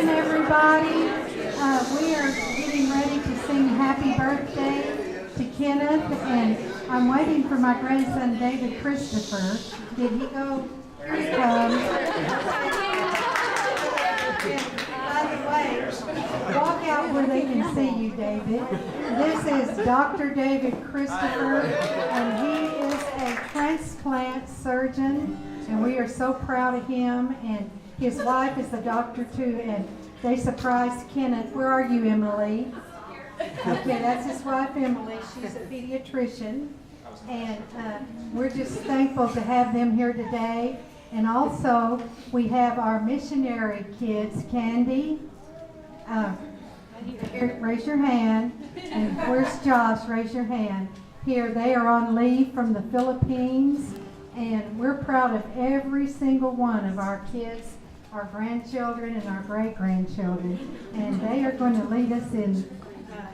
morning, everybody. We are getting ready to sing Happy Birthday to Kenneth, and I'm waiting for my grandson, David Christopher. Did he go? Here he comes. By the way, walk out where they can see you, David. This is Dr. David Christopher, and he is a transplant surgeon, and we are so proud of him. And his wife is the doctor too, and they surprised Kenneth. Where are you, Emily? Okay, that's his wife, Emily. She's a pediatrician, and we're just thankful to have them here today. And also, we have our missionary kids, Candy. Here, raise your hand. And where's Josh? Raise your hand. Here, they are on leave from the Philippines, and we're proud of every single one of our kids, our grandchildren, and our great-grandchildren. And they are going to lead us in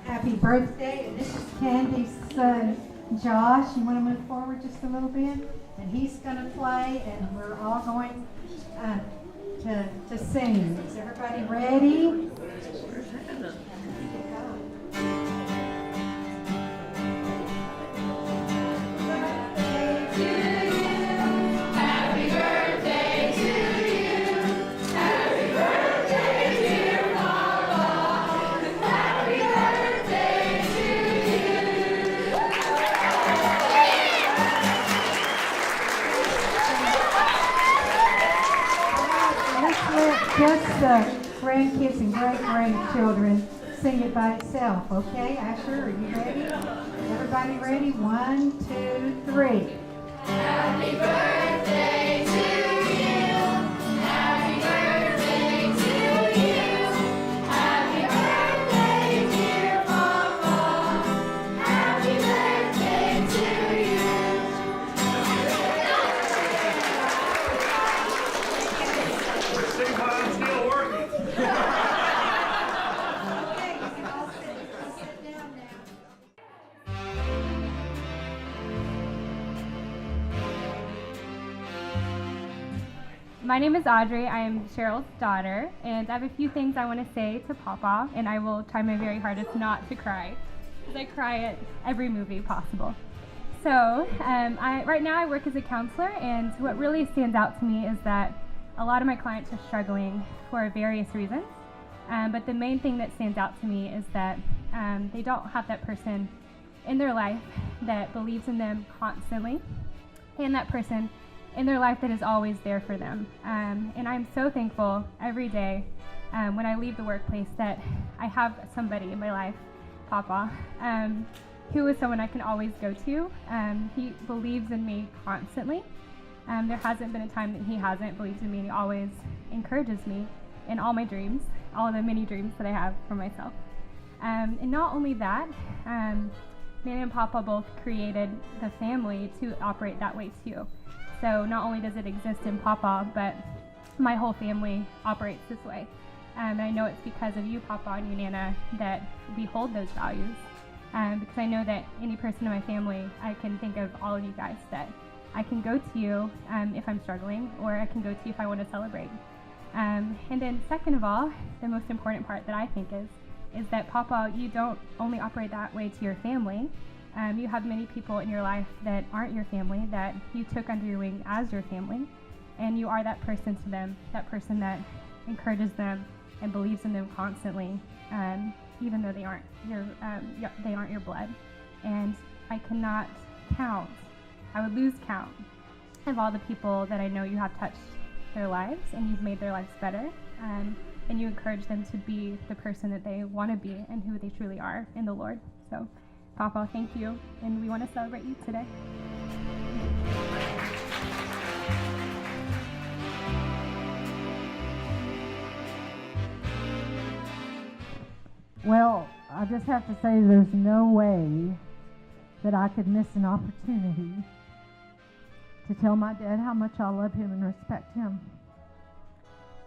Happy Birthday. And this is Candy's son, Josh. You want to move forward just a little bit? And he's going to play, and we're all going to sing. Is everybody ready? Just the grandkids and great-grandchildren sing it by itself, okay? Asher, are you ready? Everybody ready? 1, 2, 3. Happy birthday to you. Happy birthday to you. Happy birthday, dear Papa. Happy birthday to you. I'm still working. Okay, you can all sit down now. My name is Audrey. I am Cheryl's daughter, and I have a few things I want to say to Papa, and I will try my very hardest not to cry, because I cry at every movie possible. So, right now I work as a counselor, and what really stands out to me is that a lot of my clients are struggling for various reasons, but the main thing that stands out to me is that they don't have that person in their life that believes in them constantly, and that person in their life that is always there for them. And I'm so thankful every day when I leave the workplace that I have somebody in my life, Papa, who is someone I can always go to. He believes in me constantly. There hasn't been a time that he hasn't believed in me. He always encourages me in all my dreams, all of the many dreams that I have for myself. And not only that, Nana and Papa both created the family to operate that way too. So not only does it exist in Papa, but my whole family operates this way. And I know it's because of you, Papa, and you, Nana, that we hold those values. Because I know that any person in my family, I can think of all of you guys that I can go to you if I'm struggling, or I can go to you if I want to celebrate. And then second of all, the most important part that I think is that Papa, you don't only operate that way to your family. You have many people in your life that aren't your family, that you took under your wing as your family, and you are that person to them, that person that encourages them and believes in them constantly, even though they aren't your blood. And I cannot count. I would lose count of all the people that I know you have touched their lives, and you've made their lives better, and you encourage them to be the person that they want to be and who they truly are in the Lord. So, Papa, thank you, and we want to celebrate you today. Well, I just have to say there's no way that I could miss an opportunity to tell my dad how much I love him and respect him.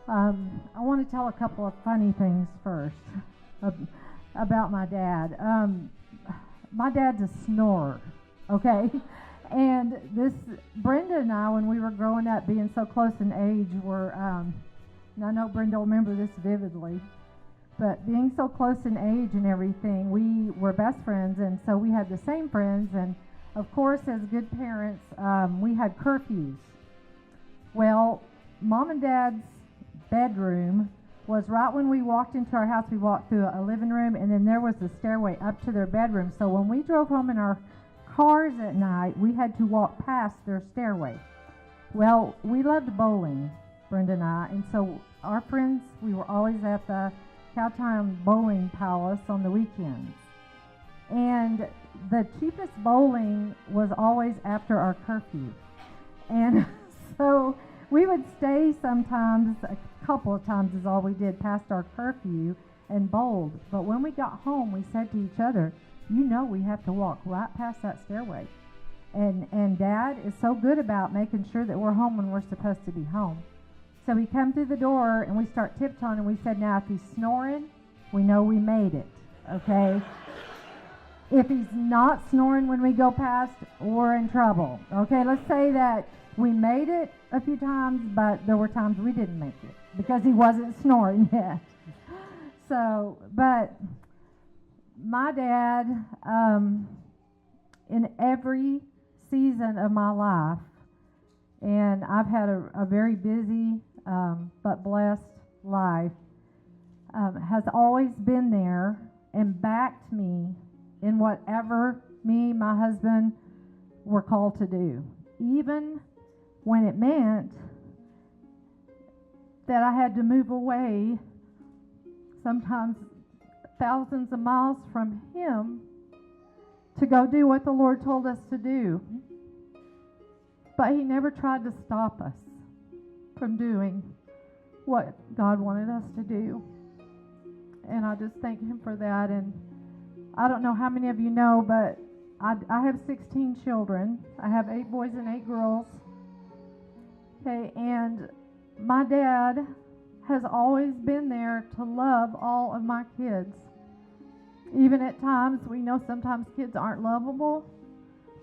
I want to tell a couple of funny things first about my dad. My dad's a snorer, okay? And Brenda and I, when we were growing up, being so close in age, were and I know Brenda will remember this vividly, but being so close in age and everything, we were best friends, and so we had the same friends, and of course, as good parents, we had curfews. Well, Mom and Dad's bedroom was right when we walked into our house. We walked through a living room, and then there was the stairway up to their bedroom. So when we drove home in our cars at night, we had to walk past their stairway. Well, we loved bowling, Brenda and I, and so our friends, we were always at the Cowtown Bowling Palace on the weekends. And the cheapest bowling was always after our curfew. And so we would stay sometimes, a couple of times is all we did, past our curfew and bowled. But when we got home, we said to each other, you know we have to walk right past that stairway. And Dad is so good about making sure that we're home when we're supposed to be home. So we come through the door and we start tiptoeing, and we said, now if he's snoring, we know we made it, okay? If he's not snoring when we go past, we're in trouble. Okay, let's say that we made it a few times, but there were times we didn't make it because he wasn't snoring yet. So, but my dad, in every season of my life, and I've had a very busy but blessed life, has always been there and backed me in whatever me and my husband were called to do, even when it meant that I had to move away, sometimes thousands of miles from him, to go do what the Lord told us to do. But he never tried to stop us from doing what God wanted us to do. And I just thank him for that. And I don't know how many of you know, but I have 16 children. I have 8 boys and 8 girls. Okay, and my dad has always been there to love all of my kids. Even at times, we know sometimes kids aren't lovable,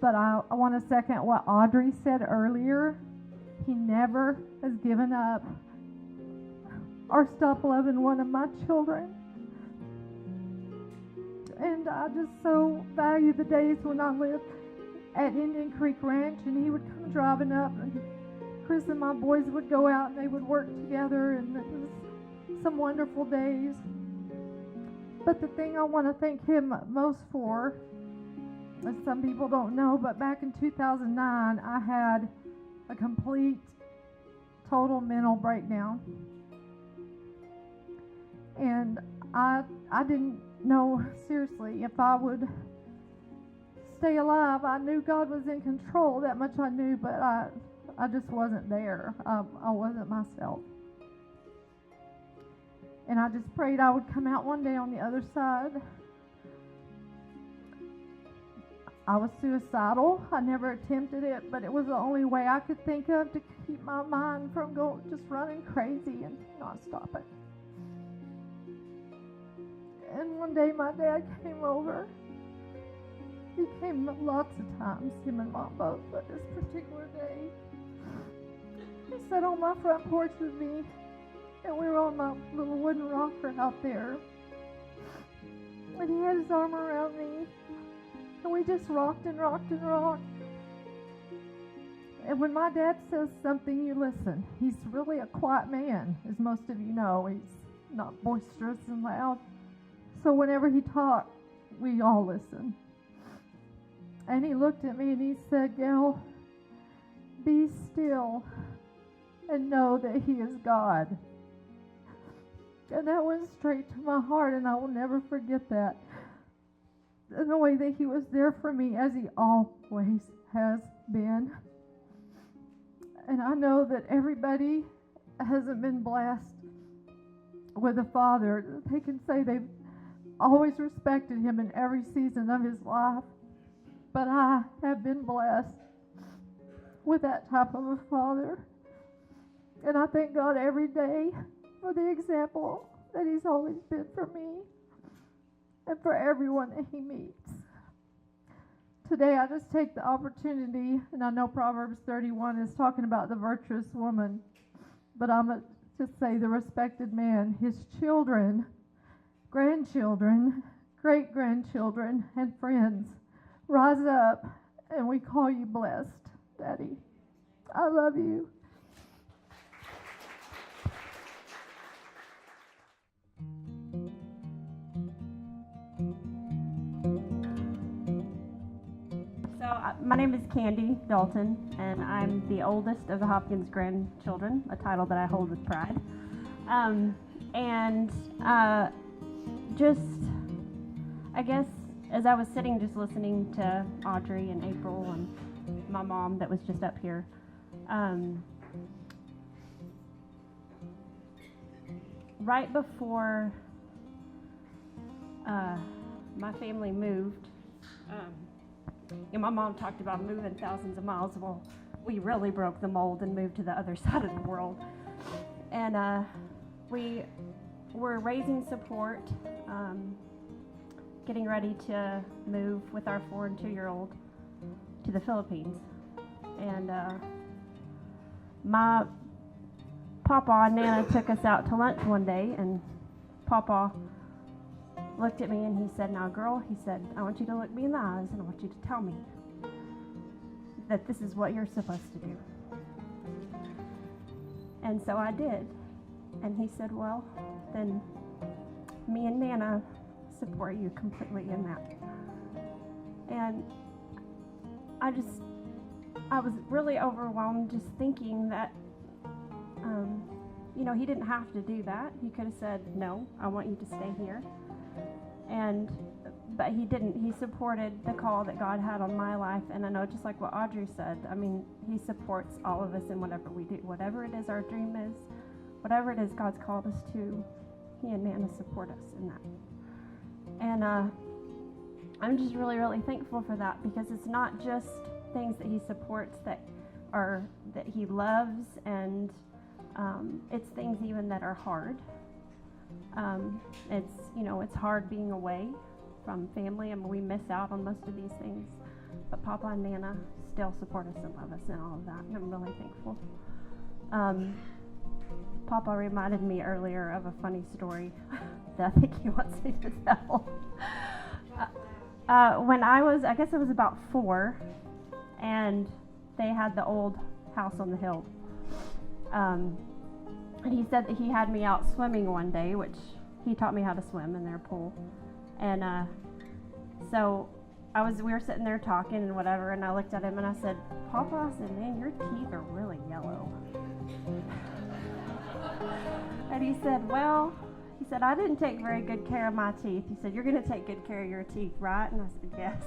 but I want to second what Audrey said earlier. He never has given up or stopped loving one of my children. And I just so value the days when I lived at Indian Creek Ranch, and he would come driving up, and Chris and my boys would go out and they would work together, and it was some wonderful days. But the thing I want to thank him most for, as some people don't know, but back in 2009, I had a complete, total mental breakdown. And I didn't know, seriously, if I would stay alive. I knew God was in control, that much I knew, but I just wasn't there. I wasn't myself. And I just prayed I would come out one day on the other side. I was suicidal. I never attempted it, but it was the only way I could think of to keep my mind from just running crazy and not stopping. And one day my dad came over. He came lots of times, him and Mom both, but this particular day, he sat on my front porch with me, and we were on my little wooden rocker out there. And he had his arm around me, and we just rocked and rocked and rocked. And when my dad says something, you listen. He's really a quiet man, as most of you know. He's not boisterous and loud. So whenever he talked, we all listened. And he looked at me and he said, "Gail, be still and know that he is God." And that went straight to my heart, and I will never forget that. And the way that he was there for me, as he always has been. And I know that everybody hasn't been blessed with a father. They can say they've always respected him in every season of his life. But I have been blessed with that type of a father. And I thank God every day for the example that he's always been for me and for everyone that he meets. Today I just take the opportunity, and I know Proverbs 31 is talking about the virtuous woman, but I'm going to to say the respected man, his children, grandchildren, great-grandchildren, and friends rise up, and we call you blessed, Daddy. I love you. My name is Candy Dalton, and I'm the oldest of the Hopkins grandchildren, a title that I hold with pride. I guess, as I was sitting just listening to Audrey and April and my mom that was just up here, right before my family moved, my mom talked about moving thousands of miles. Well, we really broke the mold and moved to the other side of the world. And we were raising support, getting ready to move with our 4 and 2-year-old to the Philippines. And my Papa and Nana took us out to lunch one day, and Papa looked at me and he said, "Now, girl," he said, "I want you to look me in the eyes and I want you to tell me that this is what you're supposed to do." And so I did. And he said, "Well, then me and Nana support you completely in that." And I was really overwhelmed just thinking that, he didn't have to do that. He could have said, "No, I want you to stay here." But he didn't. He supported the call that God had on my life. And I know, just like what Audrey said, he supports all of us in whatever we do. Whatever it is our dream is, whatever it is God's called us to, he and Nana support us in that. And I'm just really, really thankful for that, because it's not just things that he supports that he loves, and it's things even that are hard. It's hard being away from family, and we miss out on most of these things. But Papa and Nana still support us and love us and all of that, and I'm really thankful. Papa reminded me earlier of a funny story that I think he wants me to tell. When I guess it was about 4, and they had the old house on the hill. And he said that he had me out swimming one day, which he taught me how to swim in their pool. And so we were sitting there talking and whatever, and I looked at him and I said, "Papa," I said, "Man, your teeth are really yellow." And he said, "Well," he said, "I didn't take very good care of my teeth." He said, "You're going to take good care of your teeth, right?" And I said, "Yes."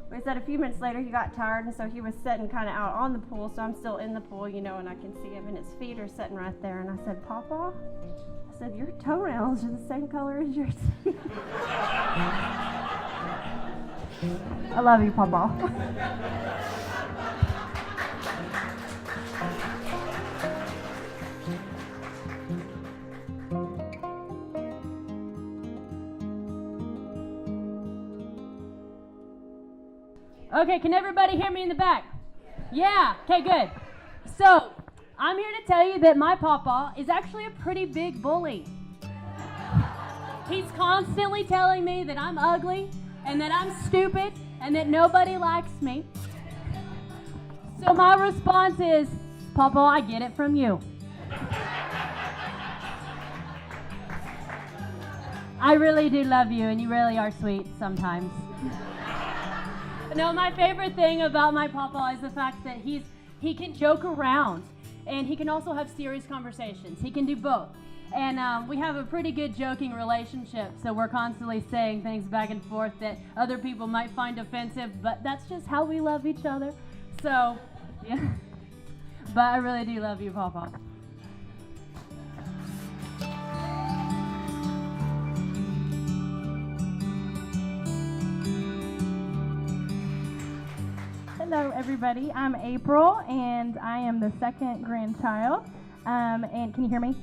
But he said a few minutes later he got tired, and so he was sitting kind of out on the pool, so I'm still in the pool, and I can see him, and his feet are sitting right there. And I said, "Papa," I said, "your toenails are the same color as your teeth." I love you, Papa. Okay, can everybody hear me in the back? Yeah, okay, good. So, I'm here to tell you that my papa is actually a pretty big bully. He's constantly telling me that I'm ugly and that I'm stupid and that nobody likes me. So my response is, "Papa, I get it from you." I really do love you, and you really are sweet sometimes. No, my favorite thing about my papa is the fact that he can joke around, and he can also have serious conversations. He can do both. And we have a pretty good joking relationship, so we're constantly saying things back and forth that other people might find offensive, but that's just how we love each other. So, yeah. But I really do love you, Papa. Hello, everybody. I'm April, and I am the second grandchild. And can you hear me?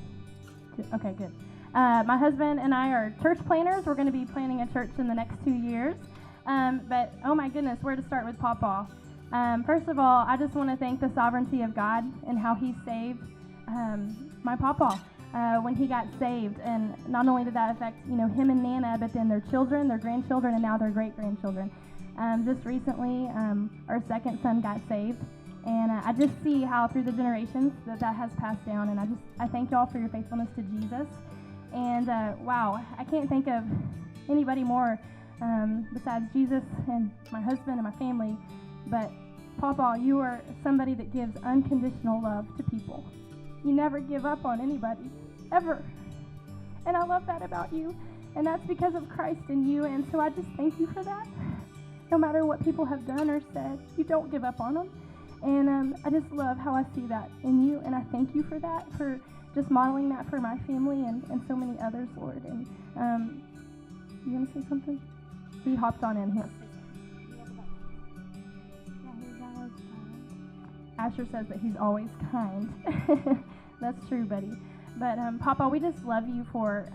Okay, good. My husband and I are church planners. We're going to be planning a church in the next 2 years. But, oh my goodness, where to start with Papa? First of all, I just want to thank the sovereignty of God and how he saved my papa when he got saved, and not only did that affect him and Nana, but then their children, their grandchildren, and now their great-grandchildren. Just recently, our second son got saved, and I just see how through the generations that has passed down, and I thank y'all for your faithfulness to Jesus. And wow, I can't think of anybody more besides Jesus and my husband and my family, but Papa, you are somebody that gives unconditional love to people. You never give up on anybody, ever. And I love that about you, and that's because of Christ in you, and so I just thank you for that. No matter what people have done or said, you don't give up on them. And I just love how I see that in you, and I thank you for that, for just modeling that for my family and so many others, Lord. And you want to say something? He hopped on in here. Asher says that he's always kind. That's true, buddy. But Papa, we just love you for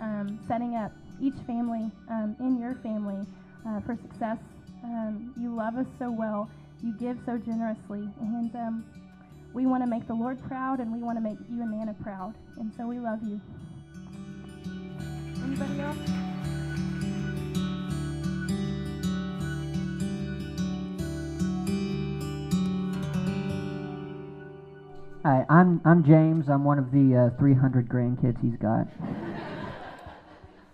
setting up each family in your family for success. You love us so well. You give so generously. And we want to make the Lord proud, and we want to make you and Nana proud. And so we love you. Anybody else? Hi, I'm James. I'm one of the 300 grandkids he's got.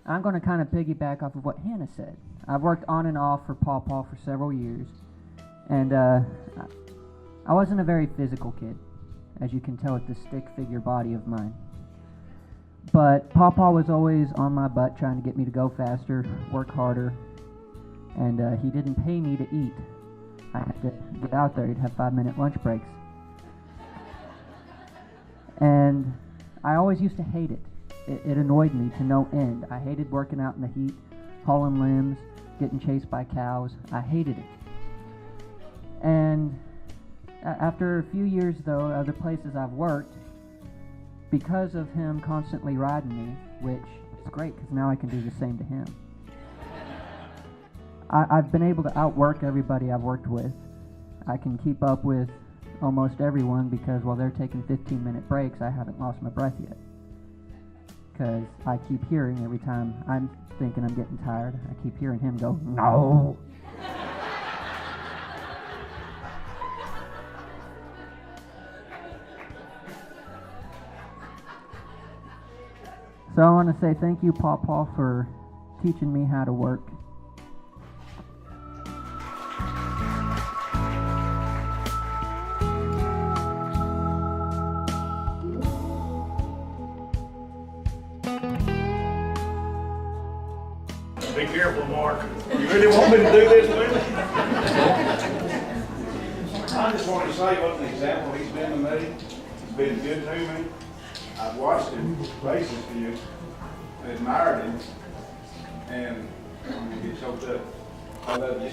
I'm going to kind of piggyback off of what Hannah said. I've worked on and off for Paw Paw for several years, and I wasn't a very physical kid, as you can tell with the stick figure body of mine. But Paw Paw was always on my butt trying to get me to go faster, work harder, and he didn't pay me to eat. I had to get out there. He'd have 5-minute lunch breaks. And I always used to hate it. It annoyed me to no end. I hated working out in the heat, hauling limbs, getting chased by cows. I hated it. And after a few years, though, other places I've worked, because of him constantly riding me, which is great because now I can do the same to him, I've been able to outwork everybody I've worked with. I can keep up with almost everyone because while they're taking 15-minute breaks, I haven't lost my breath yet. Because I keep hearing every time I'm thinking I'm getting tired, I keep hearing him go, "No!" So I want to say thank you, Paw Paw, for teaching me how to work. Be careful, Mark. You really want me to do this with me? I just want to say what an example he's been to me. He's been good to me. I've watched him race a few, admired him, and I'm going to get choked up. I love you.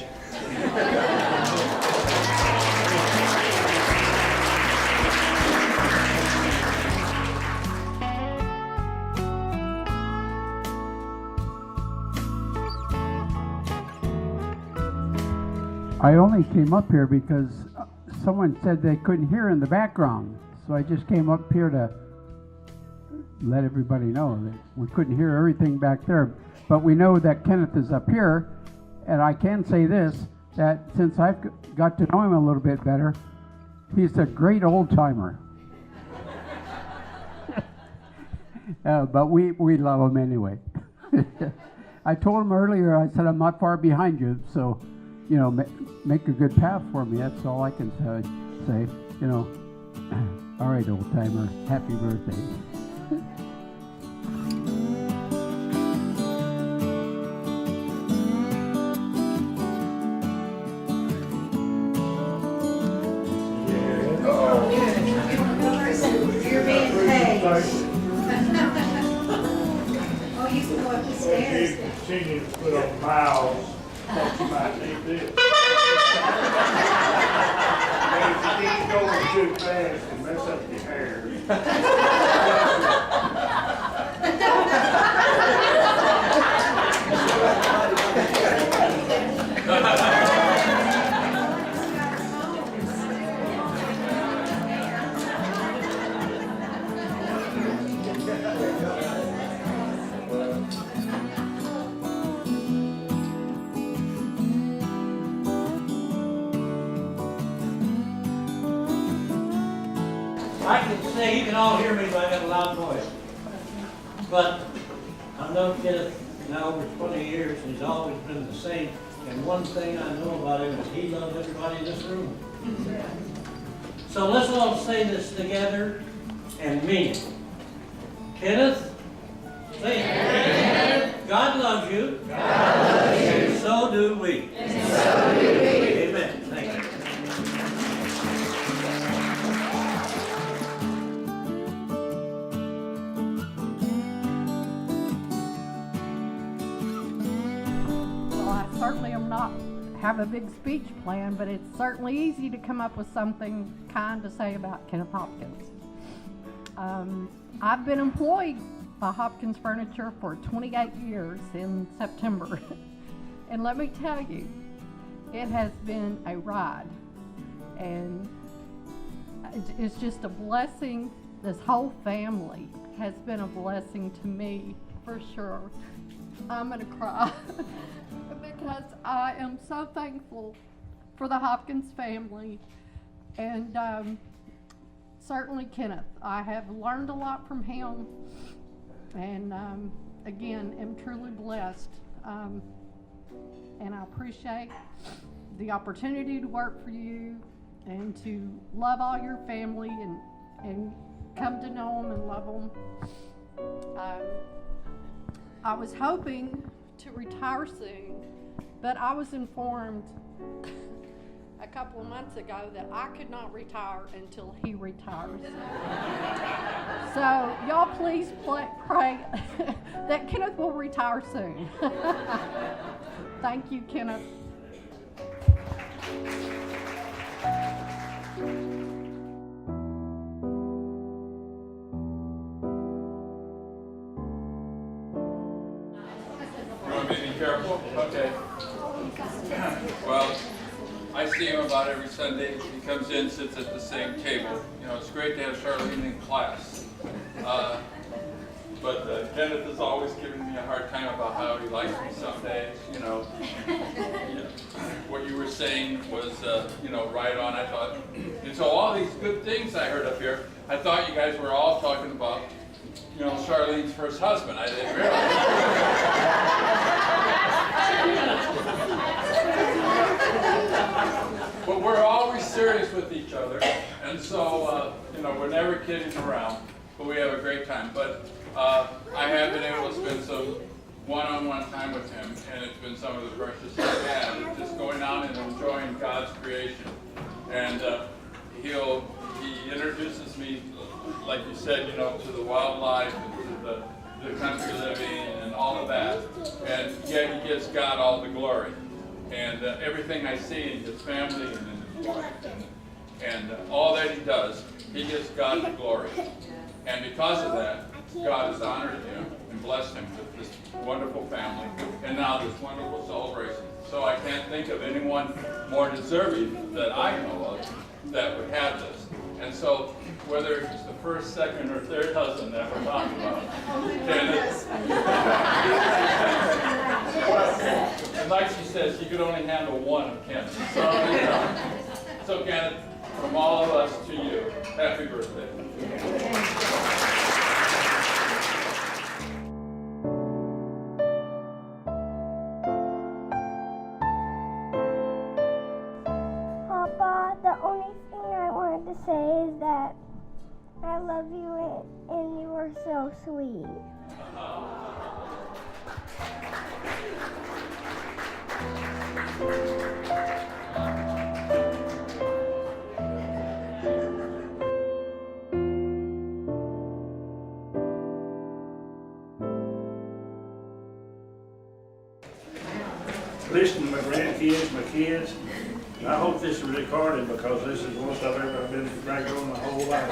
I only came up here because someone said they couldn't hear in the background. So I just came up here to let everybody know that we couldn't hear everything back there. But we know that Kenneth is up here. And I can say this, that since I've got to know him a little bit better, he's a great old timer. But we love him anyway. I told him earlier, I said, I'm not far behind you, so you know, make a good path for me. That's all I can say. You know, all right, old timer, happy birthday. You're being paid. Oh, you can go up the stairs. If you continue to put on miles, thought you might need this. And if you keep going too fast and mess up your hair. I can say, you can all hear me, but I got a loud voice. But I've known Kenneth now over 20 years, and he's always been the same. And one thing I know about him is he loves everybody in this room. So let's all say this together and mean it. Kenneth, say it. God loves you. God loves you. And so do we. And so do we. Amen. Thank you. Well, I certainly am not have a big speech plan, but it's certainly easy to come up with something kind to say about Kenneth Hopkins. I've been employed by Hopkins Furniture for 28 years in September. And let me tell you, it has been a ride. And it's just a blessing. This whole family has been a blessing to me, for sure. I'm gonna cry because I am so thankful for the Hopkins family. And certainly Kenneth, I have learned a lot from him, and again, am truly blessed. And I appreciate the opportunity to work for you and to love all your family and come to know them and love them. I was hoping to retire soon, but I was informed a couple of months ago that I could not retire until he retires. So y'all please pray that Kenneth will retire soon. Thank you, Kenneth. You want me to be careful? Okay. Well, I see him about every Sunday. He comes in, sits at the same table. You know, it's great to have Charlene in class. But Kenneth is always giving me a hard time about how he likes me some days. You know, what you were saying was, right on. I thought, and so all these good things I heard up here, I thought you guys were all talking about, Charlene's first husband. I didn't realize. But we're always serious with each other, and so, we're never kidding around, but we have a great time. But I have been able to spend some one-on-one time with him, and it's been some of the precious I've had, just going out and enjoying God's creation. And he introduces me, like you said, to the wildlife and to the country living and all of that. And yet he gives God all the glory. And everything I see in his family and in his wife and all that he does, he gives God the glory. And because of that, God has honored him and blessed him with this wonderful family and now this wonderful celebration. So I can't think of anyone more deserving that I know of that would have this. And so whether it's the first, second, or third husband that we're talking about, and like she says, she could only handle one of Kenneth. So Kenneth, from all of us to you, happy birthday. Papa, the only thing I wanted to say is that I love you and you are so sweet. Listen to my grandkids, my kids. I hope this is recorded because this is the most I've ever been dragged on my whole life.